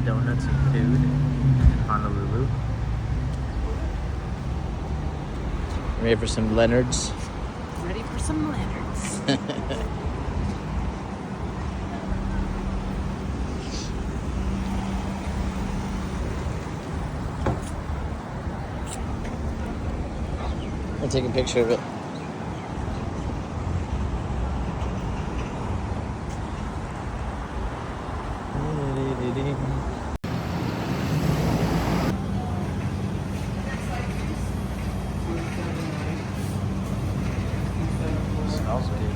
donuts and food in Honolulu. Ready for some Leonards? Ready for some Leonards. I'll take a picture of it. Smells good.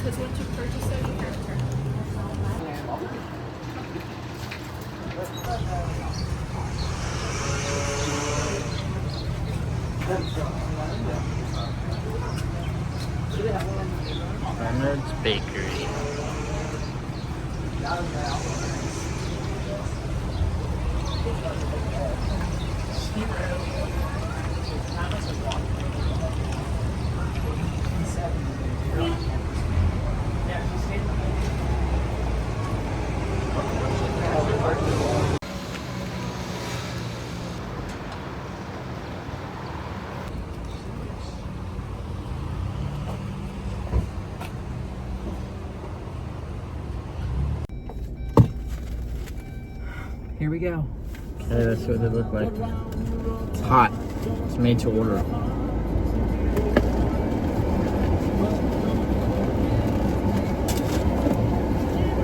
Because once you purchase them, you have to turn Leonard's Bakery. Here we go. Okay, that's what they look like. It's hot. It's made to order.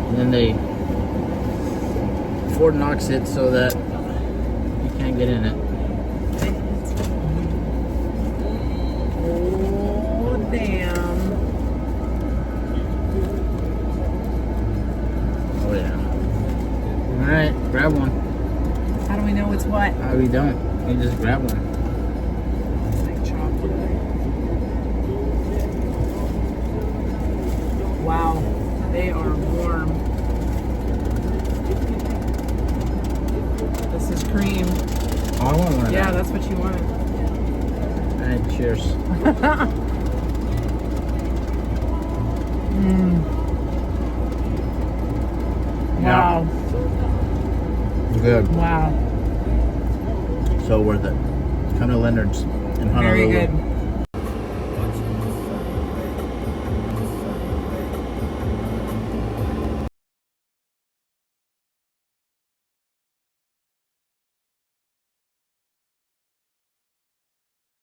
And then they Ford knocks it so that you can't get in it. Oh, damn. Oh yeah. Alright, grab one. How do we know it's what? We don't. You just grab one. It's like chocolate. Wow, they are warm. This is cream. Oh, I want one of Yeah, that. that's what you wanted. Alright, cheers. Wow. Good. Wow. So worth it. Come to Leonard's in Honolulu. Very good.